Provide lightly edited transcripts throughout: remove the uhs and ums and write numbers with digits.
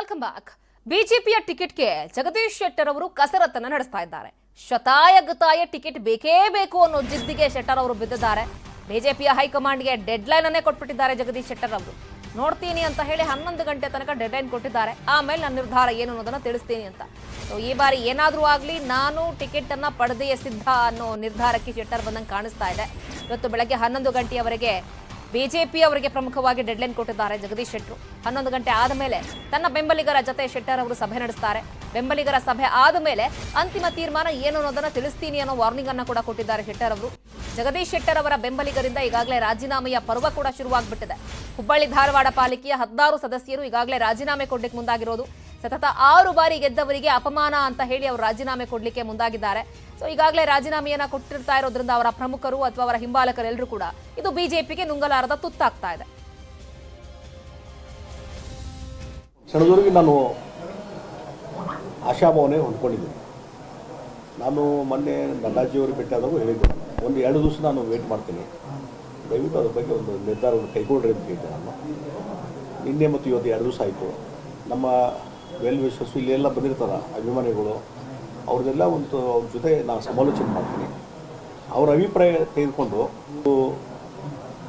Welcome back. ಬಿಜೆಪಿಯ ಟಿಕೆಟ್ಗೆ ಜಗದೀಶ್ ಶೆಟ್ಟರ್ ಅವರು ಕಸರತ್ತನ್ನ ನಡೆಸ್ತಾ ಇದ್ದಾರೆ. ಶತಾಯಗತಾಯ ಟಿಕೆಟ್ ಬೇಕೇ ಬೇಕು ಅನ್ನೋ ಜಿದ್ದಿಗೆ ಶೆಟ್ಟರ್ ಅವರು ಬಿದ್ದಿದ್ದಾರೆ. ಬಿಜೆಪಿಯ ಹೈಕಮಾಂಡ್ಗೆ ಡೆಡ್ಲೈನ್ ಅನ್ನೇ ಕೊಟ್ಬಿಟ್ಟಿದ್ದಾರೆ ಜಗದೀಶ್ ಶೆಟ್ಟರ್ ಅವರು. ನೋಡ್ತೀನಿ ಅಂತ ಹೇಳಿ 11 ಗಂಟೆ ತನಕ ಡೆಡ್ಲೈನ್ ಕೊಟ್ಟಿದ್ದಾರೆ. ಆಮೇಲೆ ನನ್ನ ನಿರ್ಧಾರ ಏನು ಅನ್ನೋದನ್ನ ತಿಳಿಸ್ತೀನಿ ಅಂತ. ಸೊ ಈ ಬಾರಿ ಏನಾದರೂ ಆಗಲಿ ನಾನು ಟಿಕೆಟ್ ಅನ್ನ ಪಡೆದೇ ಸಿದ್ಧ ಅನ್ನೋ ನಿರ್ಧಾರಕ್ಕೆ ಶೆಟ್ಟರ್ ಬಂದಂಗೆ ಕಾಣಿಸ್ತಾ ಇದೆ. ಇವತ್ತು ಬೆಳಗ್ಗೆ 11 ಗಂಟೆಯವರೆಗೆ ಬಿಜೆಪಿ ಅವರಿಗೆ ಪ್ರಮುಖವಾಗಿ ಡೆಡ್ಲೈನ್ ಕೊಟ್ಟಿದ್ದಾರೆ ಜಗದೀಶ್ ಶೆಟ್ಟರ್. 11 ಗಂಟೆ ಆದ ಮೇಲೆ ತನ್ನ ಬೆಂಬಲಿಗರ ಜೊತೆ ಶೆಟ್ಟರ್ ಅವರು ಸಭೆ ನಡೆಸ್ತಾರೆ. ಬೆಂಬಲಿಗರ ಸಭೆ ಆದ ಮೇಲೆ ಅಂತಿಮ ತೀರ್ಮಾನ ಏನು ಅನ್ನೋದನ್ನ ತಿಳಿಸ್ತೀನಿ ಅನ್ನೋ ವಾರ್ನಿಂಗ್ ಅನ್ನ ಕೂಡ ಕೊಟ್ಟಿದ್ದಾರೆ ಶೆಟ್ಟರ್ ಅವರು. ಜಗದೀಶ್ ಶೆಟ್ಟರ್ ಅವರ ಬೆಂಬಲಿಗರಿಂದ ಈಗಾಗಲೇ ರಾಜೀನಾಮೆಯ ಪರ್ವ ಕೂಡ ಶುರುವಾಗ್ಬಿಟ್ಟಿದೆ. ಹುಬ್ಬಳ್ಳಿ ಧಾರವಾಡ ಪಾಲಿಕೆಯ 16 ಸದಸ್ಯರು ಈಗಾಗಲೇ ರಾಜೀನಾಮೆ ಕೊಡ್ಲಿಕ್ಕೆ ಮುಂದಾಗಿರೋದು. ಸತತ 6 ಬಾರಿ ಗೆದ್ದವರಿಗೆ ಅಪಮಾನ ಅಂತ ಹೇಳಿ ಅವರು ರಾಜೀನಾಮೆ ಕೊಡ್ಲಿಕ್ಕೆ ಮುಂದಾಗಿದ್ದಾರೆ. ಸೊ ಈಗಾಗಲೇ ರಾಜೀನಾಮೆಯನ್ನ ಕೊಟ್ಟಿರ್ತಾ ಇರೋದ್ರಿಂದ ಅವರ ಪ್ರಮುಖರು ಅಥವಾ ಅವರ ಹಿಂಬಾಲಕರೆಲ್ಲರೂ ಕೂಡ ಇದು ಬಿಜೆಪಿಗೆ ನುಂಗಲಾರದ ತುತ್ತಾಗ್ತಾ ಇದೆ. ಸಣ್ಣದವರಿಗೆ ನಾನು ಆಶಾಭಾವನೆ ಹೊಂದ್ಕೊಂಡಿದ್ದೀನಿ. ನಾನು ಮೊನ್ನೆ ನಡ್ಡಾಜಿಯವರು ಭೇಟಿಯಾದಾಗ ಹೇಳಿದ್ದೆ, ಒಂದು 2 ದಿವಸ ನಾನು ವೇಟ್ ಮಾಡ್ತೀನಿ, ದಯವಿಟ್ಟು ಅದ್ರ ಬಗ್ಗೆ ಒಂದು ನಿರ್ಧಾರವನ್ನು ಕೈಗೊಳ್ಳ್ರಿ ಅಂತ ಹೇಳಿದ್ದೆ. ನಾನು ನಿನ್ನೆ ಮತ್ತು ಇವತ್ತು 2 ದಿವಸ ಆಯಿತು. ನಮ್ಮ ವೆಲ್ ವಿಶಸ್ ಇಲ್ಲೆಲ್ಲ ಬಂದಿರ್ತಾರೆ ಅಭಿಮಾನಿಗಳು, ಅವ್ರದ್ದೆಲ್ಲ ಅವ್ರ ಜೊತೆ ನಾನು ಸಮಾಲೋಚನೆ ಮಾಡ್ತೀನಿ. ಅವರ ಅಭಿಪ್ರಾಯ ತೆಗೆದುಕೊಂಡು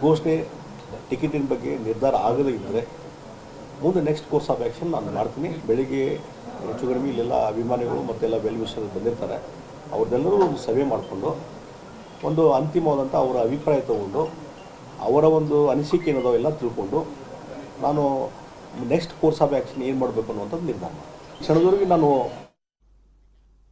ಘೋಷಣೆ ಟಿಕೆಟಿನ ಬಗ್ಗೆ ನಿರ್ಧಾರ ಆಗದೇ ಇದ್ದರೆ ಮುಂದೆ ನೆಕ್ಸ್ಟ್ ಕೋರ್ಸ್ ಆಫ್ ಆ್ಯಕ್ಷನ್ ನಾನು ಮಾಡ್ತೀನಿ. ಬೆಳಿಗ್ಗೆ ಹೆಚ್ಚು ಕಡಿಮೆ ಇಲ್ಲೆಲ್ಲ ಅಭಿಮಾನಿಗಳು ಮತ್ತೆಲ್ಲ ವೆಲ್ ವಿಶಸ್ ಬಂದಿರ್ತಾರೆ, ಅವ್ರದ್ದೆಲ್ಲರೂ ಒಂದು ಸಭೆ ಮಾಡಿಕೊಂಡು ಒಂದು ಅಂತಿಮವಾದಂಥ ಅವರ ಅಭಿಪ್ರಾಯ ತಗೊಂಡು ಅವರ ಒಂದು ಅನಿಸಿಕೆ ಏನದೋ ಎಲ್ಲ ತಿಳ್ಕೊಂಡು ನಾನು ನೆಕ್ಸ್ಟ್ ಕೋರ್ಸ್ ಆಫ್ ಆ್ಯಕ್ಷನ್ ಏನು ಮಾಡಬೇಕು ಅನ್ನುವಂಥದ್ದು ನಿರ್ಧಾರ. ಕ್ಷಣದವರೆಗೆ ನಾನು